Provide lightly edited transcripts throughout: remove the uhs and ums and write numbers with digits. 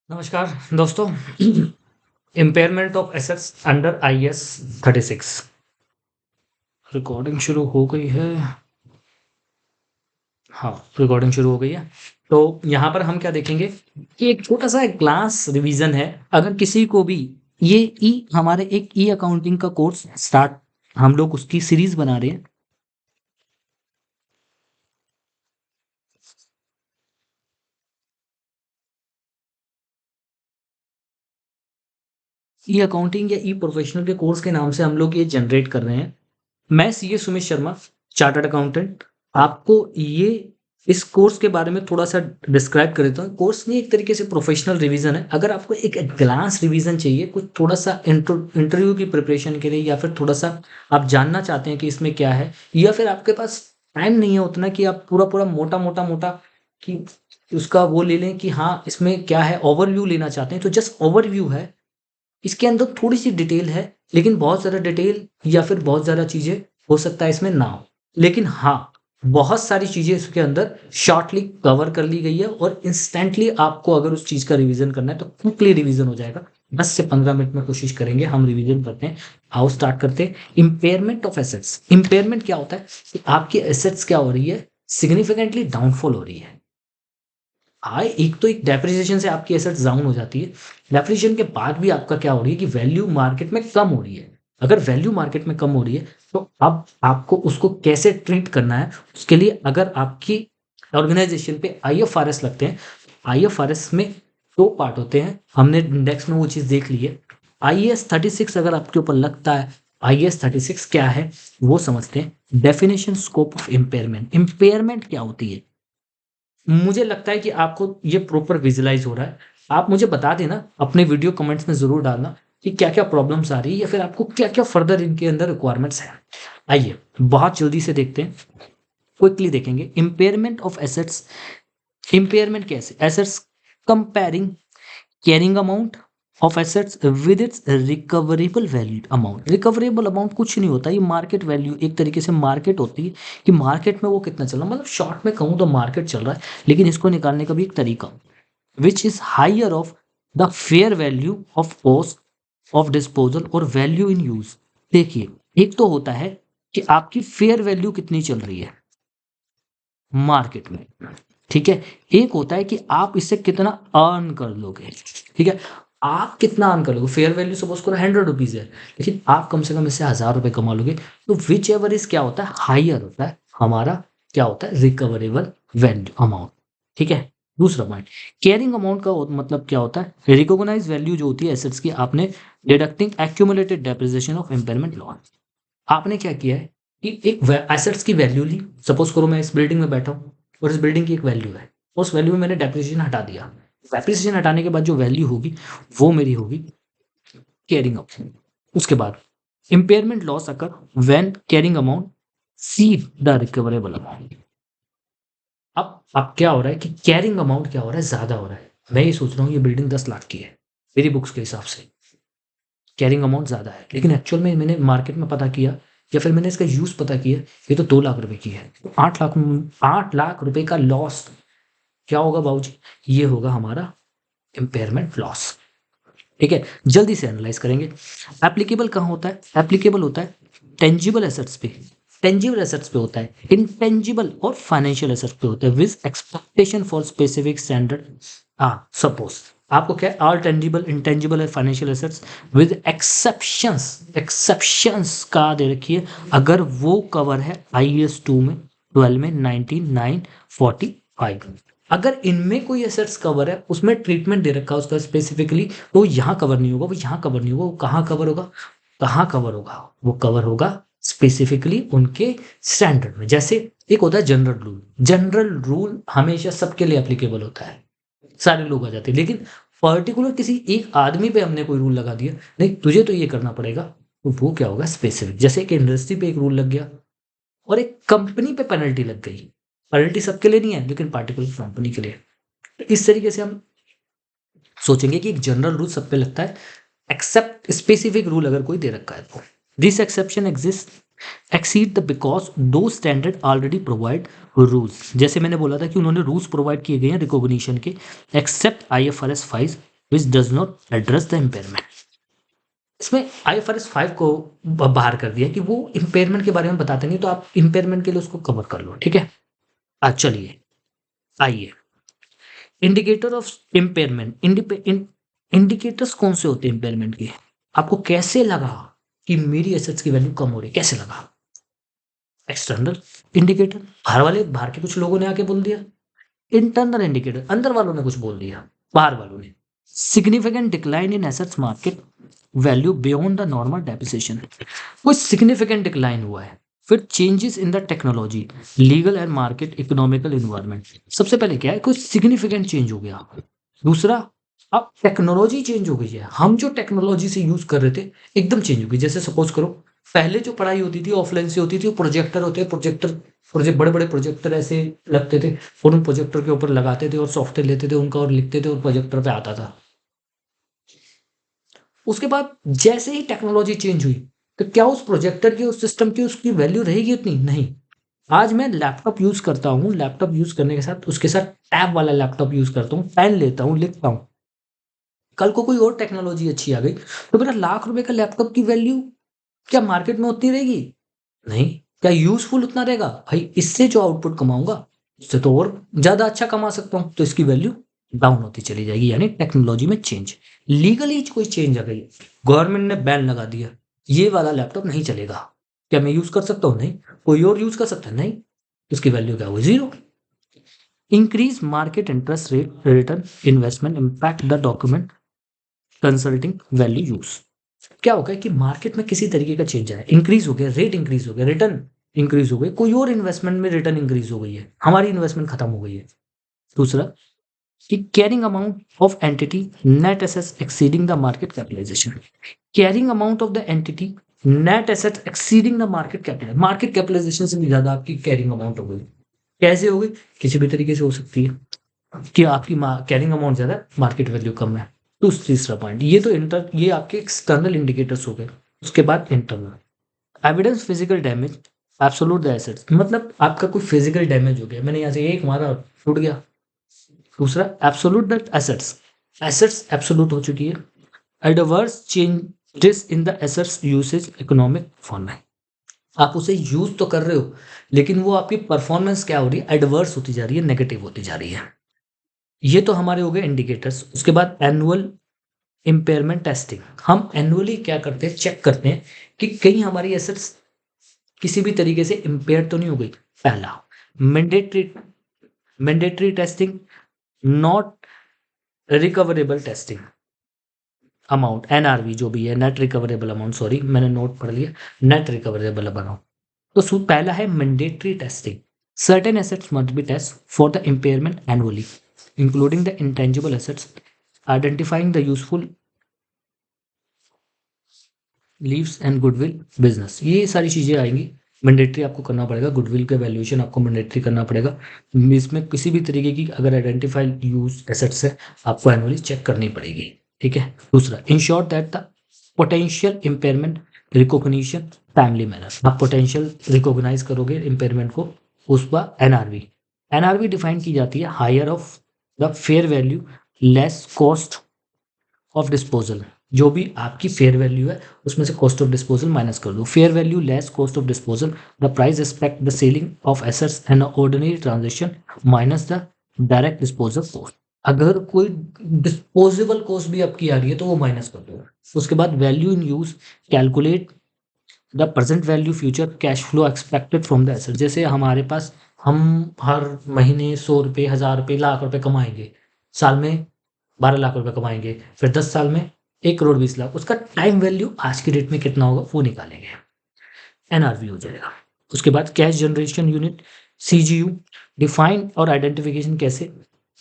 नमस्कार दोस्तों। Impairment of assets under IAS 36 recording शुरू हो गई है। हाँ, रिकॉर्डिंग शुरू हो गई है। तो यहाँ पर हम क्या देखेंगे कि एक छोटा सा क्लास रिवीजन है। अगर किसी को भी ये हमारे एक अकाउंटिंग का कोर्स स्टार्ट, हम लोग उसकी सीरीज बना रहे हैं। अकाउंटिंग या प्रोफेशनल के कोर्स के नाम से हम लोग ये जनरेट कर रहे हैं। मैं CA Sumit Sharma, chartered accountant. आपको ये इस कोर्स के बारे में थोड़ा सा डिस्क्राइब कर देता हूँ। कोर्स नहीं, एक तरीके से प्रोफेशनल रिवीजन है। अगर आपको एक ग्लास रिवीजन चाहिए, कुछ थोड़ा सा इंटरव्यू की प्रिपरेशन के लिए, या फिर थोड़ा सा आप जानना चाहते हैं कि इसमें क्या है, या फिर आपके पास टाइम नहीं है उतना कि आप पूरा पूरा मोटा मोटा मोटा कि उसका वो ले लें कि हाँ इसमें क्या है, ओवरव्यू लेना चाहते हैं, तो जस्ट ओवरव्यू है। इसके अंदर थोड़ी-सी डिटेल है, लेकिन बहुत ज़्यादा डिटेल या फिर बहुत ज़्यादा चीज़ें हो सकता है इसमें ना हो। लेकिन हाँ, बहुत सारी चीज़ें इसके अंदर शॉर्टली कवर कर ली गई है और इंस्टेंटली आपको अगर उस चीज़ का रिवीजन करना है तो क्विकली रिवीजन हो जाएगा। 10 से 15 मिनट में कोशिश करेंगे हम रिवीजन करते हैं। आओ स्टार्ट करते हैं। Impairment of assets. इम्पेयरमेंट क्या होता है कि आपकी एसेट्स क्या हो रही है, सिग्निफिकेंटली डाउनफॉल हो रही है। एक तो एक डेप्रिसिएशन से आपकी एसेट्स डाउन हो जाती है। डेप्रिसिएशन के बाद भी आपका क्या हो रही है कि वैल्यू मार्केट में कम हो रही है। अगर वैल्यू मार्केट में कम हो रही है तो अब आपको उसको कैसे ट्रीट करना है, उसके लिए अगर आपकी ऑर्गेनाइजेशन पे IFRS लगते हैं। IFRS में 2 पार्ट होते हैं, हमने इंडेक्स में वो चीज़ देख ली है। IAS 36 अगर आपके ऊपर लगता है, IAS 36 क्या है वो समझते हैं। Definition scope of impairment. Impairment क्या होती है? मुझे लगता है कि आपको ये प्रॉपर विजुअलाइज हो रहा है। आप मुझे बता देना, अपने वीडियो कमेंट्स में ज़रूर डालना कि क्या-क्या प्रॉब्लम्स आ रही है या फिर आपको क्या-क्या फर्दर इनके अंदर रिक्वायरमेंट्स हैं। आइए, बहुत जल्दी से देखते हैं, क्विकली देखेंगे। Impairment of assets. इम्पेयरमेंट कैसे? Assets comparing carrying amount of assets with its recoverable value amount. Recoverable amount कुछ नहीं होता, ये मार्केट वैल्यू एक तरीके से मार्केट होती है कि मार्केट में वो कितना चल रहा है। मतलब शॉर्ट में कहूँ तो मार्केट चल रहा है, लेकिन इसको निकालने का भी एक तरीका, which is higher of the fair value of cost of disposal और वैल्यू इन यूज। देखिए, एक तो होता है कि आपकी फेयर वैल्यू कितनी चल रही है मार्केट में, ठीक है। एक होता है कि आप इससे कितना अर्न कर लोगे, ठीक है। आप कितना अर्न कर लोगे, फेयर वैल्यू सपोज करो 100 रुपीज है, लेकिन आप कम से कम इससे 1000 रुपए कमा लोगे। तो विच एवर इज क्या होता है, हायर होता है हमारा, क्या होता है, रिकवरेबल वैल्यू अमाउंट, ठीक है। दूसरा पॉइंट, केयरिंग अमाउंट का मतलब क्या होता है, रिकॉग्नाइज वैल्यू जो होती है एसेट्स की, आपने deducting accumulated depreciation of impairment loss. आपने क्या किया है कि एक एसेट्स की वैल्यू ली। सपोज करो मैं इस बिल्डिंग में बैठा हूँ और इस बिल्डिंग की एक वैल्यू है, उस वैल्यू में मैंने डेप्रिसिएशन हटा दिया। डेप्रिसिएशन हटाने के बाद जो वैल्यू होगी वो मेरी होगी कैरिंग अमाउंट। उसके बाद impairment loss occur when carrying amount see the recoverable amount. अब क्या हो रहा है कि कैरिंग अमाउंट क्या हो रहा है, ज्यादा हो रहा है। मैं ये सोच रहा हूँ ये बिल्डिंग 10 लाख की है, मेरी बुक्स के हिसाब से कैरिंग अमाउंट ज़्यादा है, लेकिन एक्चुअल में मैंने मार्केट में पता किया या फिर मैंने इसका यूज़ पता किया, ये तो 2 लाख रुपए की है। तो 8 लाख रुपए का लॉस क्या होगा बाबूजी, ये होगा हमारा इम्पेयरमेंट लॉस, ठीक है। जल्दी से एनालाइज करेंगे। एप्लीकेबल कहाँ होता है, एप्लीकेबल होता है टेंजिबल एसेट्स पे। टेंजिबल एसेट्स पे होता है, इंटेंजिबल और फाइनेंशियल एसेट्स पे होता है with expectation for specific standard. Suppose आपको क्या, ऑल टेंजिबल इंटेंजिबल है financial assets with exceptions. Exceptions का दे रखिए, अगर वो कवर है IAS 2 में, 12 में, 19,945। अगर इनमें कोई एसेट्स कवर है, उसमें ट्रीटमेंट दे रखा है उसका स्पेसिफिकली, तो यहाँ कवर नहीं होगा, वो यहाँ कवर नहीं होगा, वो कहाँ कवर होगा, कहाँ कवर होगा, वो कवर होगा स्पेसिफिकली उनके स्टैंडर्ड में। जैसे एक होता है जनरल रूल। जनरल रूल हमेशा सबके लिए एप्लीकेबल होता है, सारे लोग आ जाते हैं, लेकिन पर्टिकुलर किसी एक आदमी पे हमने कोई रूल लगा दिया, नहीं तुझे तो ये करना पड़ेगा, तो वो क्या होगा, स्पेसिफिक। जैसे एक इंडस्ट्री पे एक रूल लग गया और एक कंपनी पे पेनल्टी लग गई। पेनल्टी सबके लिए नहीं है, लेकिन पार्टिकुलर कंपनी के लिए। तो इस तरीके से हम सोचेंगे कि एक जनरल रूल सब पे लगता है, एक्सेप्ट स्पेसिफिक रूल अगर कोई दे रखा है तो। This exception exist exceed the because दो स्टैंडर्ड ऑलरेडी प्रोवाइड रूल्स। जैसे मैंने बोला था कि उन्होंने रूल्स प्रोवाइड किए गए हैं रिकॉग्निशन के, except IFRS 5 which does not address the impairment. इसमें IFRS 5 को बाहर कर दिया कि वो इम्पेयरमेंट के बारे में बताते नहीं, तो आप इम्पेयरमेंट के लिए उसको कवर कर लो, ठीक है। चलिए आइए, इंडिकेटर ऑफ इम्पेयरमेंट। इंडिकेटर्स कौन से होते हैं इम्पेयरमेंट के? आपको कैसे लगा कि मेरी एसेट्स की वैल्यू कम हो रही है, कैसे लगा? एक्सटर्नल इंडिकेटर, बाहर के कुछ लोगों ने आके बोल दिया। इंटरनल इंडिकेटर, अंदर वालों ने कुछ बोल दिया, बाहर वालों ने। Significant decline in assets market value beyond the normal depreciation, कोई सिग्निफिकेंट डिक्लाइन हुआ है। फिर changes in the technology, legal and market economical environment. सबसे पहले क्या है, कोई सिग्निफिकेंट चेंज हो गया। दूसरा, अब टेक्नोलॉजी चेंज हो गई है, हम जो टेक्नोलॉजी से यूज कर रहे थे एकदम चेंज हो गई। जैसे सपोज करो, पहले जो पढ़ाई होती थी ऑफलाइन से होती थी, वो प्रोजेक्टर होते हैं, प्रोजेक्ट बड़े बड़े प्रोजेक्टर ऐसे लगते थे, और उन प्रोजेक्टर के ऊपर लगाते थे और सॉफ्टवेयर लेते थे उनका और लिखते थे और प्रोजेक्टर पे आता था। उसके बाद जैसे ही टेक्नोलॉजी चेंज हुई, तो क्या उस प्रोजेक्टर की, उस सिस्टम की, उसकी वैल्यू रहेगी उतनी? नहीं। आज मैं लैपटॉप यूज करता हूँ, लैपटॉप यूज करने के साथ उसके साथ टैब वाला लैपटॉप यूज करता हूँ, पेन लेता हूँ, लिखता हूँ। कल को कोई और टेक्नोलॉजी अच्छी आ गई, तो मेरा ₹1,00,000 का लैपटॉप की वैल्यू क्या मार्केट में उतनी रहेगी? नहीं। क्या यूजफुल उतना रहेगा? भाई इससे जो आउटपुट कमाऊंगा उससे तो और ज्यादा अच्छा कमा सकता हूं, तो इसकी वैल्यू डाउन होती चली जाएगी। यानी टेक्नोलॉजी में चेंज, लीगली कोई चेंज आ गई, गवर्नमेंट ने बैन लगा दिया, ये वाला लैपटॉप नहीं चलेगा, क्या मैं यूज कर सकता हूँ? नहीं। कोई और यूज कर सकता है? नहीं। उसकी वैल्यू क्या हुई? Zero. Increase market interest rate return investment impact the document consulting value use. क्या होगा कि मार्केट में किसी तरीके का चेंज आया, इंक्रीज हो गया, रेट इंक्रीज हो गया, रिटर्न इंक्रीज हो गई, कोई और इन्वेस्टमेंट में रिटर्न इंक्रीज हो गई है, हमारी इन्वेस्टमेंट खत्म हो गई है। दूसरा, कि carrying amount of entity net assets exceeding the market capitalization. Carrying amount of the entity net assets exceeding the market capitalization से भी ज्यादा आपकी कैरिंग अमाउंट हो गई। कैसे हो गई? किसी भी तरीके से हो सकती है कि आपकी कैरिंग अमाउंट ज्यादा, मार्केट वैल्यू कम है। तो तीसरा पॉइंट, ये आपके एक्सटर्नल इंडिकेटर्स हो गए। उसके बाद internal evidence, physical damage, absolute the assets, मतलब आपका कोई फिजिकल डैमेज हो गया, मैंने यहाँ से एक मारा टूट गया। दूसरा, absolute the assets, assets absolute हो चुकी है। Adverse changes in the assets usage economic performance, आप उसे यूज तो कर रहे हो, लेकिन वो आपकी परफॉर्मेंस क्या हो रही है? एडवर्स होती जा रही है, नेगेटिव होती जा रही है। ये तो हमारे हो गए इंडिकेटर्स। उसके बाद एनुअल इम्पेयरमेंट टेस्टिंग, हम एनुअली क्या करते हैं, चेक करते हैं कि कहीं हमारी एसेट्स किसी भी तरीके से इम्पेयर तो नहीं हो गई। पहला, mandatory mandatory testing, not recoverable testing amount, NRV जो भी है, नेट रिकवरेबल अमाउंट, सॉरी मैंने नोट पढ़ लिया, नेट रिकवरेबल अमाउंट। तो पहला है mandatory testing, certain assets must be test for the impairment annually including the intangible assets, identifying the useful lives and goodwill business. ये सारी चीज़ें आएंगी, मैंडेटरी आपको करना पड़ेगा, गुडविल का वैल्यूएशन आपको मैंडेटरी करना पड़ेगा। इसमें किसी भी तरीके की अगर आइडेंटिफाइड यूज एसेट्स है, आपको एनुअली चेक करनी पड़ेगी, ठीक है। दूसरा, ensure that the potential impairment recognition timely manner, आप पोटेंशियल रिकॉग्नाइज करोगे इम्पेयरमेंट को। उसका एनआरवी डिफाइन की जाती है, higher of the fair value less cost of disposal, जो भी आपकी फेयर वैल्यू है उसमें से कॉस्ट ऑफ डिस्पोजल माइनस कर दो। Fair value less cost of disposal, the price respect the selling of assets and ordinary transaction minus the direct disposal cost. अगर कोई डिस्पोजेबल कॉस्ट भी आपकी आ रही है तो वो माइनस कर दो। उसके बाद value in use, calculate the present value future cash flow expected from the asset. जैसे हमारे पास, हम हर महीने 100 रुपये, 1000 रुपये, ₹1,00,000 कमाएंगे, साल में 12 लाख रुपए कमाएंगे, फिर 10 साल में 1,20,00,000, उसका टाइम वैल्यू आज की डेट में कितना होगा वो निकालेंगे, NRV हो जाएगा। उसके बाद cash generation unit, CGU, define और आइडेंटिफिकेशन कैसे?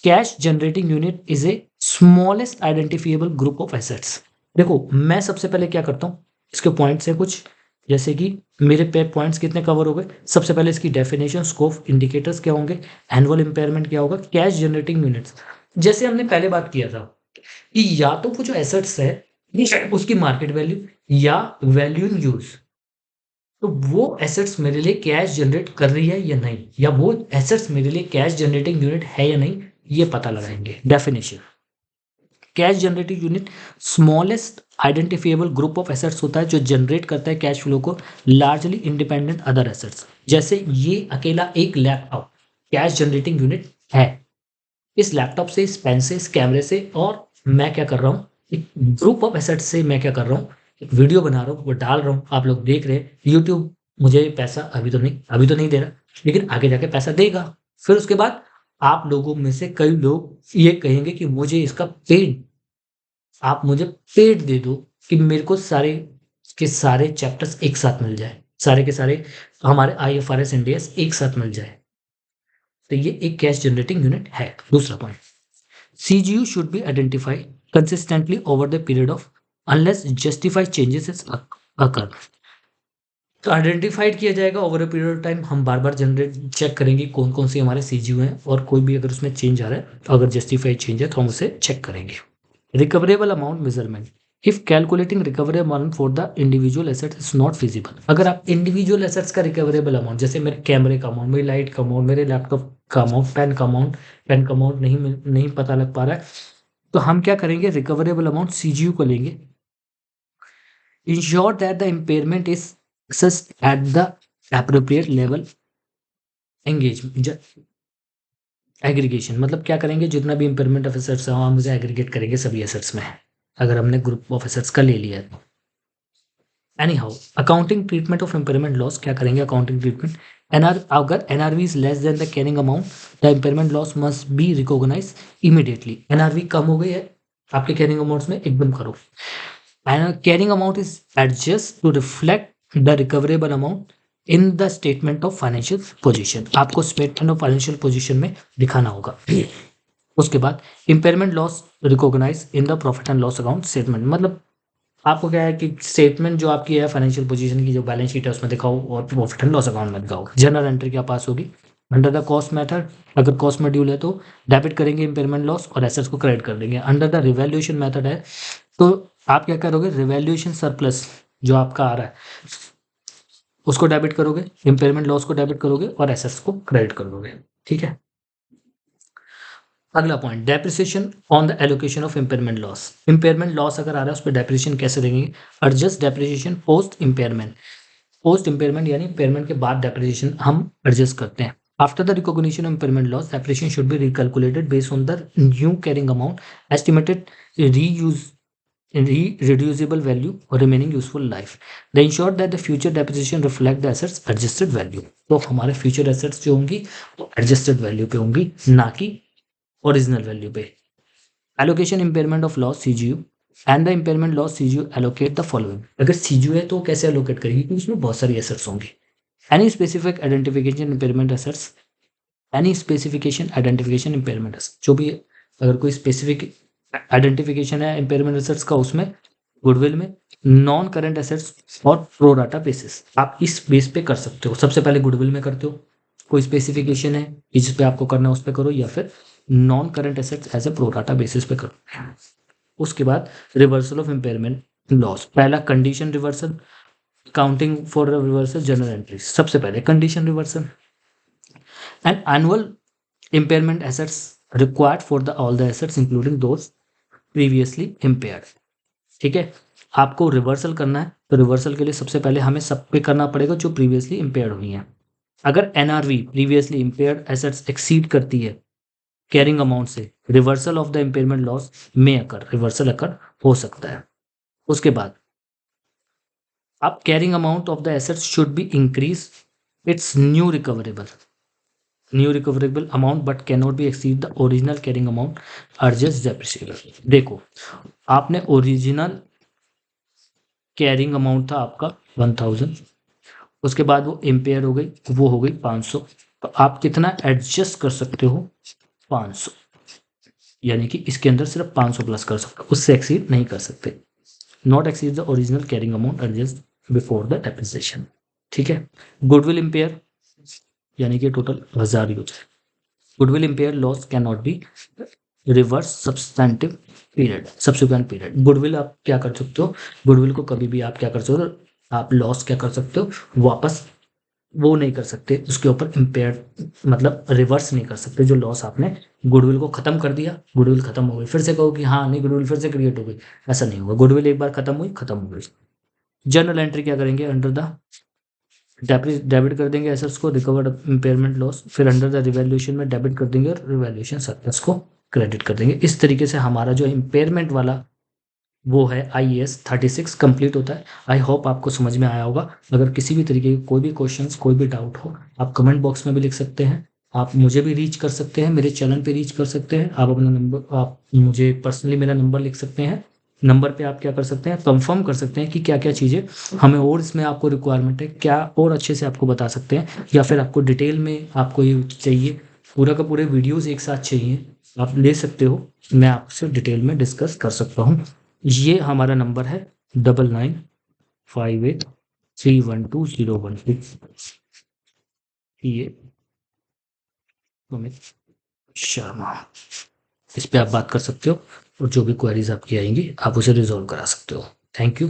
Cash generating unit is a smallest identifiable group of assets. देखो मैं सबसे पहले क्या करता हूँ, इसके पॉइंट्स हैं कुछ, जैसे कि मेरे पे पॉइंट्स कितने कवर हो गए। सबसे पहले इसकी डेफिनेशन, स्कोप, इंडिकेटर्स क्या होंगे, एनुअल इम्पेयरमेंट क्या होगा, कैश जनरेटिंग यूनिट्स। जैसे हमने पहले बात किया था कि या तो वो जो एसेट्स है उसकी मार्केट वैल्यू या वैल्यू इन यूज, तो वो एसेट्स मेरे लिए कैश जनरेट कर रही है या नहीं, या वो एसेट्स मेरे लिए कैश जनरेटिंग यूनिट है या नहीं, ये पता लगाएंगे। Definition, cash generating unit smallest identifiable group of assets होता है जो जनरेट करता है कैश फ्लो को लार्जली इंडिपेंडेंट अदर एसेट्स। जैसे ये अकेला एक लैपटॉप कैश जनरेटिंग यूनिट है। इस लैपटॉप से, इस पेन से, इस कैमरे से, और मैं क्या कर रहा हूँ, एक ग्रुप ऑफ एसेट्स से मैं क्या कर रहा हूँ, एक वीडियो बना रहा हूँ, वो डाल रहा हूँ, आप लोग देख रहे हैं। यूट्यूब मुझे पैसा अभी तो नहीं दे रहा, लेकिन आगे जाके पैसा देगा। फिर उसके बाद आप लोगों में से कई लोग ये कहेंगे कि मुझे इसका पेड, आप मुझे पेड दे दो कि मेरे को सारे के सारे चैप्टर्स एक साथ मिल जाए, सारे के सारे हमारे IFRS इंड AS एक साथ मिल जाए। तो ये एक कैश जनरेटिंग यूनिट है। दूसरा point, CGU should be identified consistently over the period of unless justified changes is occur। तो आइडेंटिफाइड किया जाएगा over a period of time. हम बार बार जनरेट चेक करेंगे कौन कौन से हमारे CGU हैं, और कोई भी अगर उसमें चेंज आ रहा है, अगर जस्टिफाइड चेंज है तो हम उसे चेक करेंगे। Recoverable amount measurement, if calculating recoverable amount for the individual asset is not feasible. अगर आप इंडिविजुअल एसेट्स का रिकवरेबल अमाउंट, जैसे मेरे कैमरे का अमाउंट, मेरी लाइट का अमाउंट, मेरे लैपटॉप का अमाउंट, पेन का अमाउंट नहीं पता लग पा रहा है, तो हम क्या करेंगे, रिकवरेबल अमाउंट CGU को लेंगे। Ensure that the impairment is assessed at the appropriate level engagement aggregation. मतलब क्या करेंगे, जितना भी इम्पेयरमेंट ऑफ एसेट्स है हम उसे एग्रीगेट करेंगे सभी एसेट्स में, अगर हमने ग्रुप ऑफ एसेट्स का ले लिया है तो। Anyhow accounting treatment of impairment loss, क्या करेंगे अकाउंटिंग ट्रीटमेंट। अगर NRV is less than the carrying amount the impairment loss must be recognize immediately. NRV कम हो गई है आपके कैरिंग अमाउंट्स में, एकदम करो। And carrying amount is adjust to reflect the recoverable amount in the statement of financial position. आपको statement of financial position में दिखाना होगा। उसके बाद impairment loss recognise in the profit and loss account statement. मतलब आपको क्या है कि स्टेटमेंट जो आपकी है फाइनेंशियल पोजीशन की, जो बैलेंस शीट है उसमें दिखाओ, और प्रॉफिट एंड लॉस अकाउंट में दिखाओ। जनरल एंट्री क्या पास होगी अंडर द कॉस्ट मेथड। अगर कॉस्ट मॉड्यूल है तो डेबिट करेंगे इम्पेयरमेंट लॉस और एसेट्स को क्रेडिट कर देंगे। अंडर द रिवैल्यूएशन मेथड है तो आप क्या करोगे, रिवैल्यूएशन सरप्लस जो आपका आ रहा है उसको डेबिट करोगे, इम्पेयरमेंट लॉस को डेबिट करोगे और एसेट्स को क्रेडिट कर दोगे। ठीक है। अगला point, depreciation on the allocation of impairment loss. Impairment loss अगर आ रहा है उस पर डेप्रिसिएशन कैसे देंगे, adjust depreciation post impairment. Post impairment यानी इम्पेयरमेंट के बाद डेप्रिसिएशन हम एडजस्ट करते हैं। After the recognition of impairment loss depreciation should be recalculated based on the new carrying amount, estimated reducible value or remaining useful life. They ensure that the future depreciation reflect the assets adjusted value। तो हमारे future assets जो होंगी वो adjusted value पे होंगी, ना कि original value पे। Allocation impairment of loss CGU and the impairment loss CGU allocate the following। अगर CGU है तो कैसे allocate करेगी, क्योंकि उसमें बहुत सारी assets होंगी। Any specific identification impairment assets, any specification identification impairment assets, जो भी अगर कोई specific आइडेंटिफिकेशन है इम्पेयरमेंट एसेट्स का उसमें गुडविल में, नॉन करंट एसेट्स और प्रो डाटा बेसिस आप इस बेस पे कर सकते हो। सबसे पहले गुडविल में करते हो, कोई स्पेसिफिकेशन है जिस पे आपको करना है उस पे करो, या फिर non current assets as a pro rata basis पे करो। उसके बाद रिवर्सल ऑफ इम्पेयरमेंट लॉस, पहला condition reversal, counting for reversal general entry. सबसे पहले condition reversal and annual impairment assets required for the all the assets including those previously impaired. ठीक है, आपको रिवर्सल करना है तो रिवर्सल के लिए सबसे पहले हमें सब पे करना पड़ेगा जो प्रीवियसली इम्पेयर्ड हुई हैं। अगर NRV previously impaired assets exceed करती है कैरिंग अमाउंट से, reversal of the impairment loss में अकर, रिवर्सल अकर हो सकता है। उसके बाद अब carrying amount of the assets should be increase its new recoverable amount but can not be exceed the original carrying amount adjust depreciable. देखो आपने ओरिजिनल कैरिंग अमाउंट था आपका 1000, उसके बाद वो इम्पेयर हो गई, वो हो गई 500, तो आप कितना एडजस्ट कर सकते हो 500, यानी कि इसके अंदर सिर्फ 500 प्लस कर सकते हो, उससे एक्सीड नहीं कर सकते। Not exceed the original carrying amount adjust before the depreciation. ठीक है। गुडविल इम्पेयर यानी कि total 1000 use. Goodwill empire loss can not be reverse substantive period, subsequent period. Goodwill आप क्या कर सकते हो, गुडविल को कभी भी आप क्या कर सकते हो, आप लॉस क्या कर सकते हो, वापस वो नहीं कर सकते, उसके ऊपर इम्पेयर मतलब रिवर्स नहीं कर सकते। जो लॉस आपने गुडविल को खत्म कर दिया, गुडविल खत्म हो गई, फिर से कहो कि हाँ नहीं गुडविल फिर से क्रिएट हो गई, ऐसा नहीं होगा। गुडविल एक बार खत्म हुई, खत्म हो गई। जर्नल एंट्री क्या करेंगे, अंडर द डेबिट कर देंगे एसेट्स को, रिकवर्ड इम्पेयरमेंट लॉस, फिर अंडर द रिवैल्यूएशन में डेबिट कर देंगे और रिवैल्यूएशन सरप्लस को क्रेडिट कर देंगे। इस तरीके से हमारा जो इम्पेयरमेंट वाला वो है IAS 36 कंप्लीट होता है। आई होप आपको समझ में आया होगा। अगर किसी भी तरीके के कोई भी क्वेश्चंस, कोई भी डाउट हो, आप कमेंट बॉक्स में भी लिख सकते हैं, आप मुझे भी रीच कर सकते हैं, मेरे चैनल पे रीच कर सकते हैं। आप अपना नंबर, आप मुझे पर्सनली मेरा नंबर लिख सकते हैं। नंबर पे आप क्या कर सकते हैं, कंफर्म कर सकते हैं कि क्या क्या चीज़ें हमें और इसमें आपको रिक्वायरमेंट है, क्या और अच्छे से आपको बता सकते हैं, या फिर आपको डिटेल में आपको ये चाहिए, पूरा का पूरे वीडियोज़ एक साथ चाहिए, आप ले सकते हो। मैं आपसे डिटेल में डिस्कस कर सकता हूँ। ये हमारा नंबर है 9958312016। ये सुमित शर्मा, इस पे आप बात कर सकते हो और जो भी क्वेरीज आपकी आएंगी आप उसे रिजॉल्व करा सकते हो। Thank you.